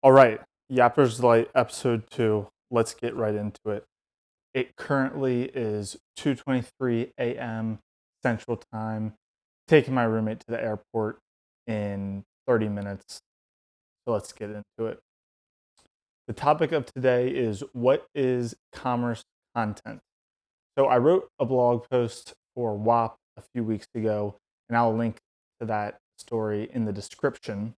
All right, Yapper's Light episode 2. Let's get right into it. It currently is 2:23 a.m. Central Time. Taking my roommate to the airport in 30 minutes. So let's get into it. The topic of today is what is commerce content? So I wrote a blog post for WAP a few weeks ago, and I'll link to that story in the description.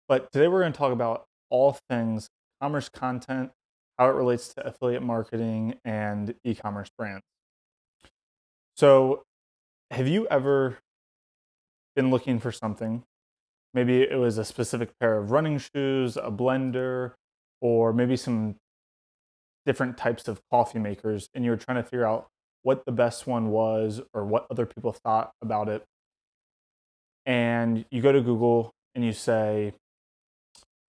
But today we're going to talk about all things commerce content, how it relates to affiliate marketing and e-commerce brands. So, have you ever been looking for something? Maybe it was a specific pair of running shoes, a blender, or maybe some different types of coffee makers, and you were trying to figure out what the best one was or what other people thought about it. And you go to Google and you say,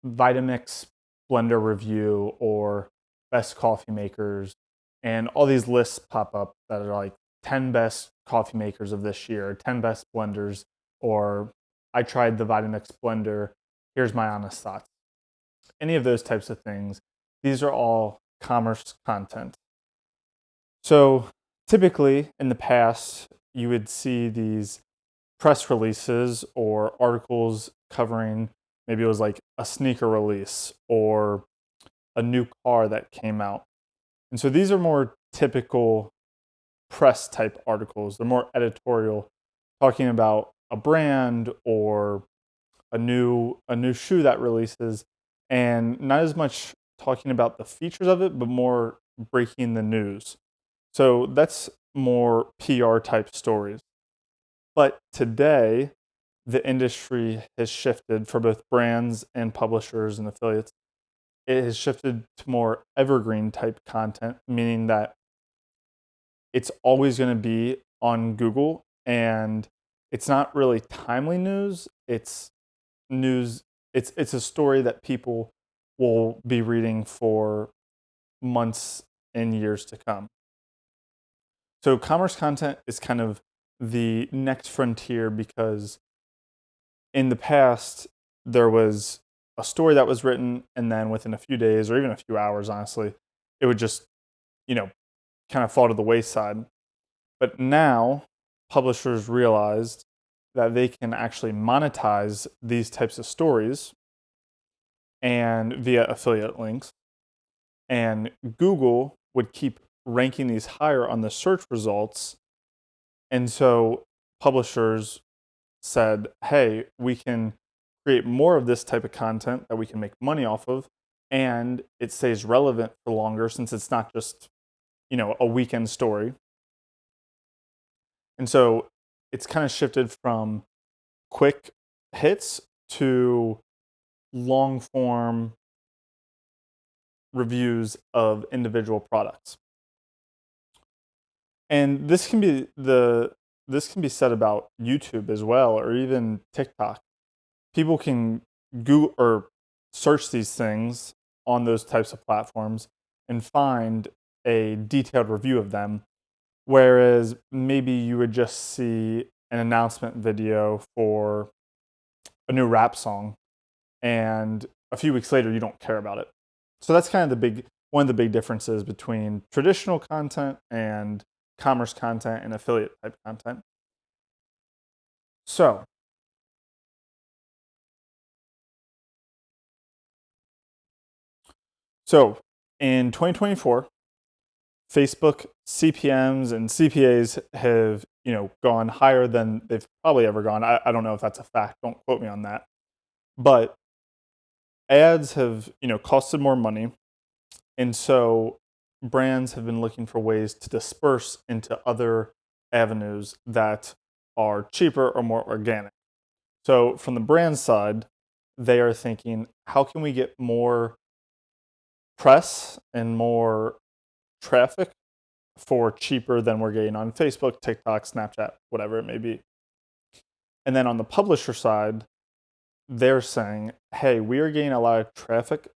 Vitamix blender review or best coffee makers, and all these lists pop up that are like 10 best coffee makers of this year, 10 best blenders, or I tried the Vitamix blender, here's my honest thoughts. Any of those types of things, these are all commerce content. So typically in the past, you would see these press releases or articles covering, maybe it was like a sneaker release or a new car that came out. And so these are more typical press type articles. They're more editorial, talking about a brand or a new shoe that releases, and not as much talking about the features of it, but more breaking the news. So that's more PR type stories. But today, the industry has shifted for both brands and publishers and affiliates. It has shifted to more evergreen type content, meaning that it's always going to be on Google, and it's not really timely news. It's news, it's a story that people will be reading for months and years to come. So commerce content is kind of the next frontier because in the past, there was a story that was written, and then within a few days or even a few hours, honestly, it would just, you know, kind of fall to the wayside. But now, publishers realized that they can actually monetize these types of stories and via affiliate links. And Google would keep ranking these higher on the search results. And so publishers said, hey, we can create more of this type of content that we can make money off of, and it stays relevant for longer since it's not just, a weekend story. And so it's kind of shifted from quick hits to long form reviews of individual products. And this can be said about YouTube as well, or even TikTok. People can Google or search these things on those types of platforms and find a detailed review of them, whereas maybe you would just see an announcement video for a new rap song, and a few weeks later you don't care about it. So that's kind of one of the big differences between traditional content and commerce content and affiliate type content. So, so in 2024, Facebook CPMs and CPAs have, gone higher than they've probably ever gone. I don't know if that's a fact. Don't quote me on that. But ads have, costed more money. And so brands have been looking for ways to disperse into other avenues that are cheaper or more organic. So from the brand side, they are thinking, how can we get more press and more traffic for cheaper than we're getting on Facebook, TikTok, Snapchat, whatever it may be? And then on the publisher side, they're saying, hey, we are getting a lot of traffic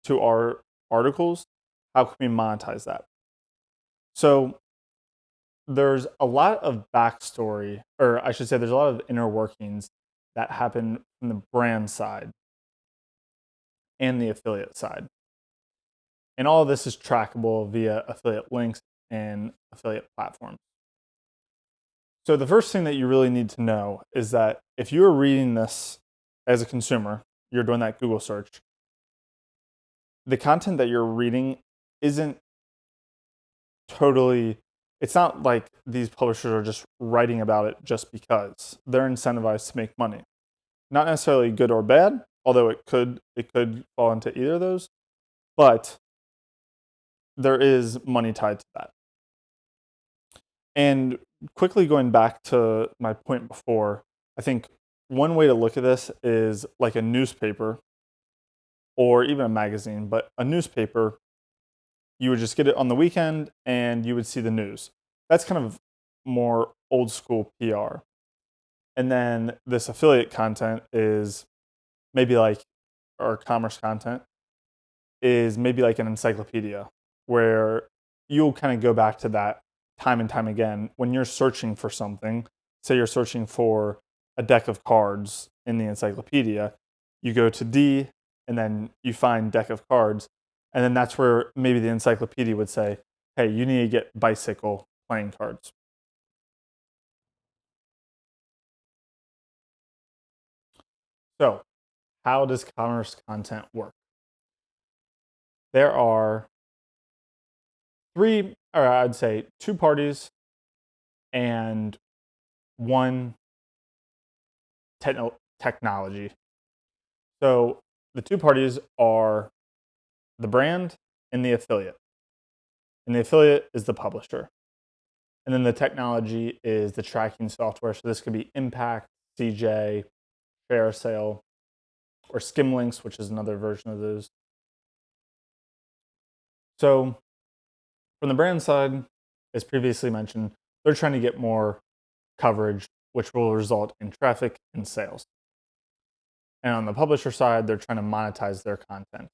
to our articles. How can we monetize that? So there's a lot of backstory, or I should say, there's a lot of inner workings that happen from the brand side. and the affiliate side. And all of this is trackable via affiliate links and affiliate platforms. So the first thing that you really need to know is that if you're reading this as a consumer, you're doing that Google search, the content that you're reading isn't totally, it's not like these publishers are just writing about it just because. They're incentivized to make money. Not necessarily good or bad, although it could fall into either of those, but there is money tied to that. And quickly going back to my point before, I think one way to look at this is like a newspaper or even a magazine, but a newspaper, you would just get it on the weekend and you would see the news. That's kind of more old school PR. And then this affiliate content is maybe like, or commerce content is maybe like an encyclopedia where you'll kind of go back to that time and time again when you're searching for something. Say you're searching for a deck of cards in the encyclopedia, you go to D and then you find deck of cards, and then that's where maybe the encyclopedia would say, hey, you need to get bicycle playing cards. So how does commerce content work? There are three, or I'd say two parties and one technology. So the two parties are the brand and the affiliate. And the affiliate is the publisher. And then the technology is the tracking software. So this could be Impact, CJ, ShareSale, or Skimlinks, which is another version of those. So from the brand side, as previously mentioned, they're trying to get more coverage, which will result in traffic and sales. And on the publisher side, they're trying to monetize their content.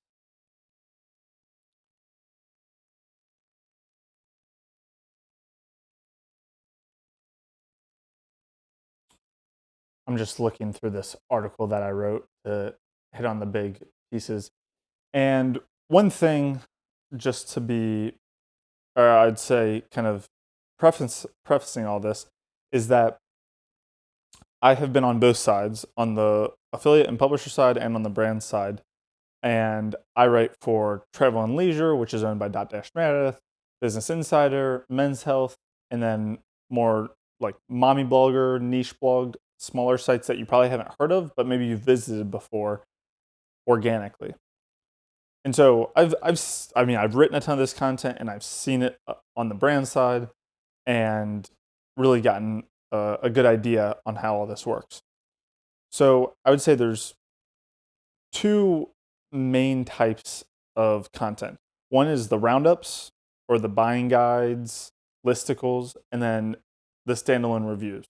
I'm just looking through this article that I wrote to hit on the big pieces. And one thing, just to be, or I'd say, kind of prefacing all this, is that I have been on both sides, on the affiliate and publisher side and on the brand side. And I write for Travel and Leisure, which is owned by Dotdash Meredith, Business Insider, Men's Health, and then more like mommy blogger, niche blog, smaller sites that you probably haven't heard of, but maybe you've visited before organically. And so I've written a ton of this content and I've seen it on the brand side and really gotten a good idea on how all this works. So I would say there's two main types of content. One is the roundups or the buying guides, listicles, and then the standalone reviews.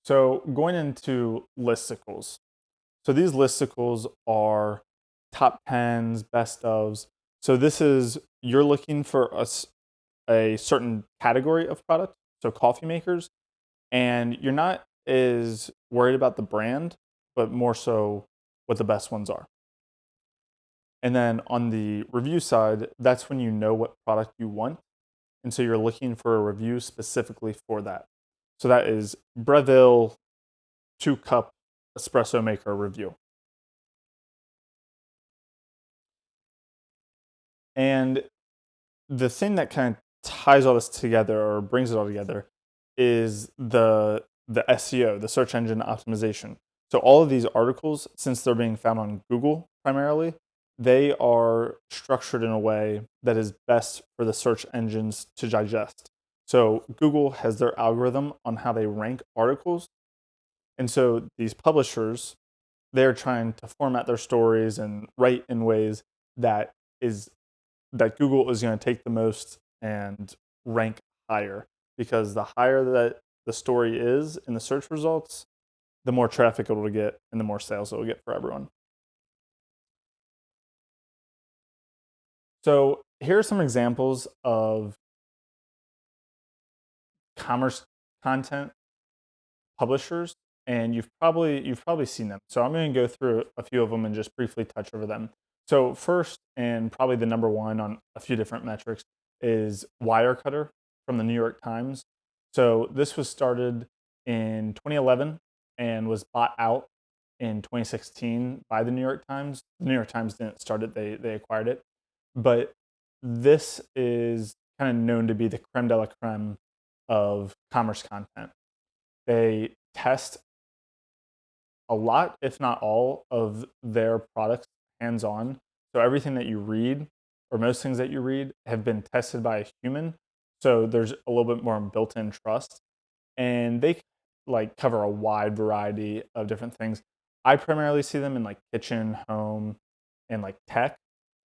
So going into listicles. So these listicles are top 10s, best ofs. So this is, you're looking for a certain category of product, so coffee makers, and you're not as worried about the brand, but more so what the best ones are. And then on the review side, that's when you know what product you want. And so you're looking for a review specifically for that. So that is Breville 2-cup espresso maker review. And the thing that kind of ties all this together or brings it all together is the SEO, the search engine optimization. So all of these articles, since they're being found on Google primarily, they are structured in a way that is best for the search engines to digest. So Google has their algorithm on how they rank articles. And so these publishers, they're trying to format their stories and write in ways that is that Google is going to take the most and rank higher, because the higher that the story is in the search results, the more traffic it will get and the more sales it will get for everyone. So here are some examples of commerce content publishers and you've probably seen them. So I'm going to go through a few of them and just briefly touch over them. So first, and probably the number one on a few different metrics, is Wirecutter from the New York Times. So this was started in 2011 and was bought out in 2016 by the New York Times. The New York Times didn't start it; they acquired it. But this is kind of known to be the creme de la creme of commerce content. They test a lot, if not all, of their products hands on. So everything that you read, or most things that you read, have been tested by a human. So there's a little bit more built in trust. And they like cover a wide variety of different things. I primarily see them in like kitchen, home, and like tech,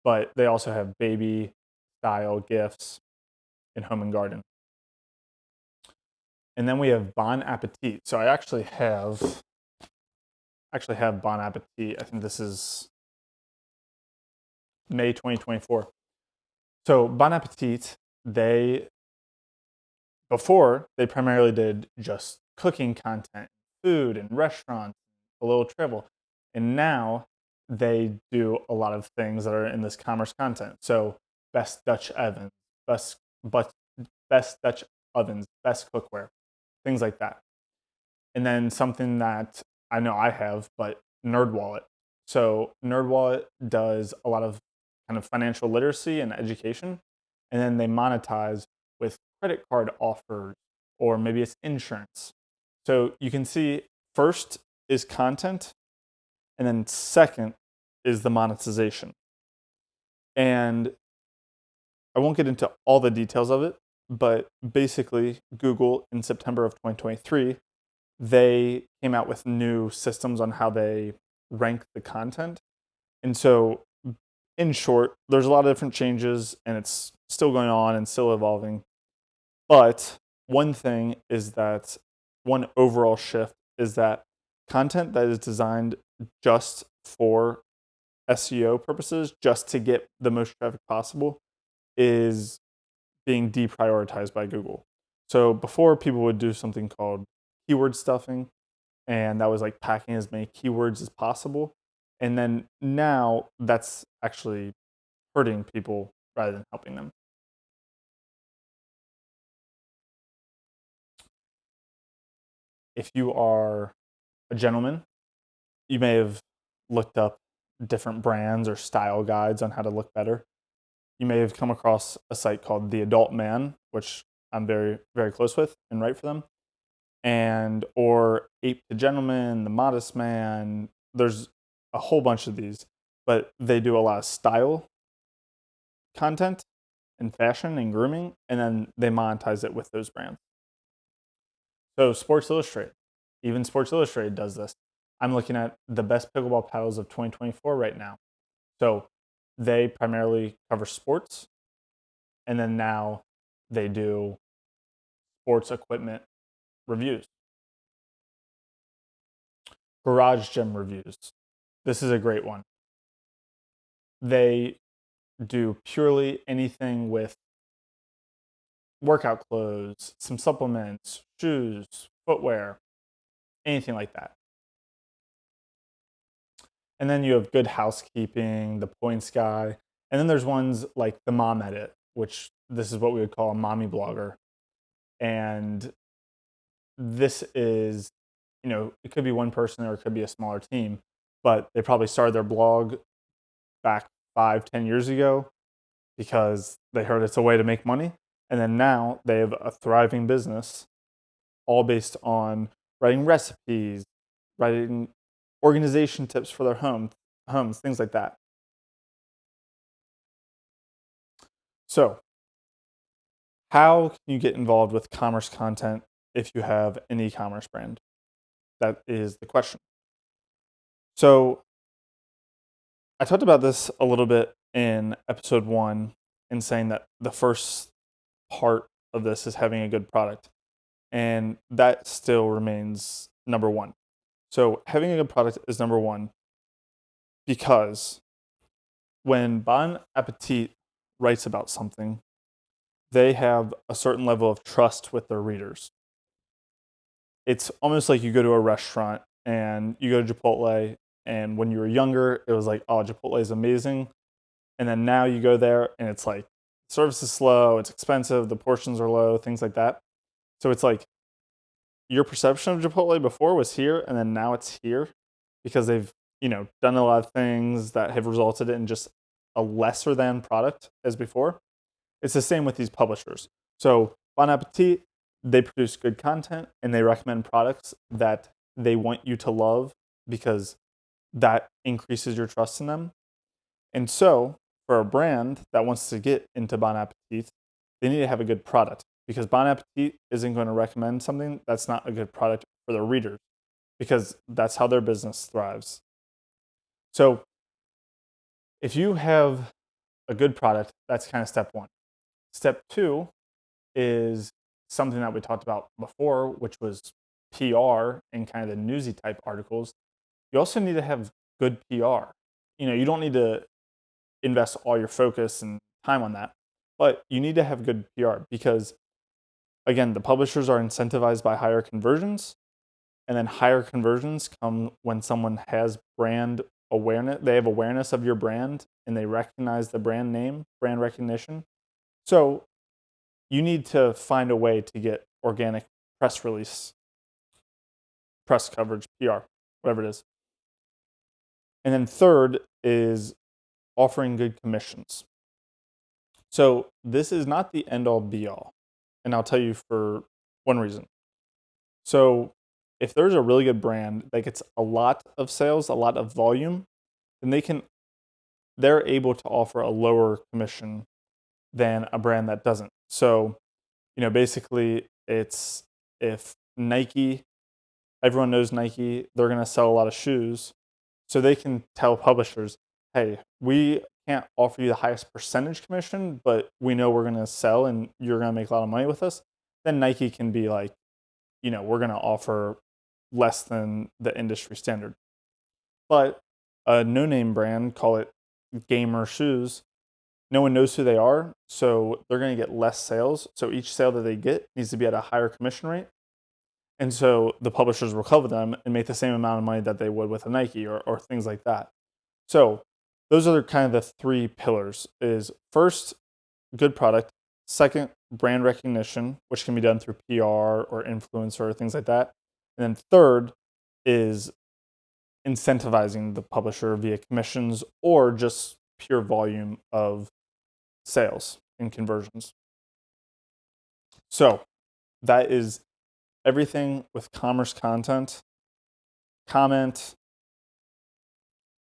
but they also have baby style gifts in home and garden. And then we have Bon Appetit. So I actually have Bon Appetit. I think this is May 2024. So Bon Appetit, they before they primarily did just cooking content, food and restaurants, a little travel. And now they do a lot of things that are in this commerce content. So best Dutch ovens, best but best Dutch ovens, best cookware, things like that. And then something that I know I have, but NerdWallet. So NerdWallet does a lot of kind of financial literacy and education, and then they monetize with credit card offers, or maybe it's insurance. So you can see first is content, and then second is the monetization. And I won't get into all the details of it, but basically, Google in September of 2023, they came out with new systems on how they rank the content. And so, in short, there's a lot of different changes and it's still going on and still evolving. But one thing is that one overall shift is that content that is designed just for SEO purposes, just to get the most traffic possible, is being deprioritized by Google. So before, people would do something called keyword stuffing, and that was like packing as many keywords as possible. And then now that's actually hurting people rather than helping them. If you are a gentleman, you may have looked up different brands or style guides on how to look better. You may have come across a site called The Adult Man, which I'm very, very close with and write for them, and or Ape the Gentleman, The Modest Man. There's a whole bunch of these, but they do a lot of style content and fashion and grooming, and then they monetize it with those brands. So Sports Illustrated, even Sports Illustrated does this. I'm looking at the best pickleball paddles of 2024 right now. So they primarily cover sports, and then now they do sports equipment reviews. Garage gym reviews. This is a great one. They do purely anything with workout clothes, some supplements, shoes, footwear, anything like that. And then you have Good Housekeeping, The Points Guy, and then there's ones like the Mom Edit, which this is what we would call a mommy blogger. And this is, it could be one person or it could be a smaller team, but they probably started their blog back 5, 10 years ago because they heard it's a way to make money. And then now they have a thriving business all based on writing recipes, writing organization tips for their homes, things like that. So, how can you get involved with commerce content if you have an e-commerce brand? That is the question. So, I talked about this a little bit in episode 1 in saying that the first part of this is having a good product, and that still remains number 1. So, having a good product is number 1 because when Bon Appetit writes about something, they have a certain level of trust with their readers. it's almost like you go to a restaurant and you go to Chipotle, and when you were younger, it was like, oh, Chipotle is amazing. And then now you go there and it's like, service is slow, it's expensive, the portions are low, things like that. So it's like your perception of Chipotle before was here, and then now it's here because they've, done a lot of things that have resulted in just a lesser than product as before. It's the same with these publishers. So Bon Appetit, they produce good content and they recommend products that they want you to love because that increases your trust in them. And so for a brand that wants to get into Bon Appetit, they need to have a good product because Bon Appetit isn't going to recommend something that's not a good product for their readers because that's how their business thrives. So if you have a good product, that's kind of step one. Step two is something that we talked about before, which was PR and kind of the newsy type articles. You also need to have good PR. You don't need to invest all your focus and time on that, but you need to have good PR because, again, the publishers are incentivized by higher conversions, and then higher conversions come when someone has brand awareness. They have awareness of your brand and they recognize the brand name, brand recognition. So you need to find a way to get organic press release, press coverage, PR, whatever it is. And then third is offering good commissions. So this is not the end all be all. And I'll tell you for one reason. So if there's a really good brand that gets a lot of sales, a lot of volume, then they're able to offer a lower commission than a brand that doesn't. So, basically it's if Nike, everyone knows Nike, they're going to sell a lot of shoes. So they can tell publishers, hey, we can't offer you the highest percentage commission, but we know we're going to sell and you're going to make a lot of money with us. Then Nike can be like, we're going to offer less than the industry standard. But a no-name brand, call it Gamer Shoes, no one knows who they are, so they're going to get less sales. So each sale that they get needs to be at a higher commission rate. And so the publishers will cover them and make the same amount of money that they would with a Nike or things like that. So those are kind of the three pillars is first, good product. Second, brand recognition, which can be done through PR or influencer or things like that. And then third is incentivizing the publisher via commissions or just pure volume of sales and conversions. So that is everything with commerce content. Comment,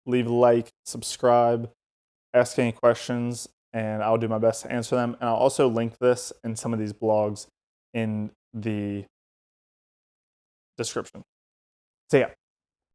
leave a like, subscribe, ask any questions, and I'll do my best to answer them. And I'll also link this in some of these blogs in the description. So yeah,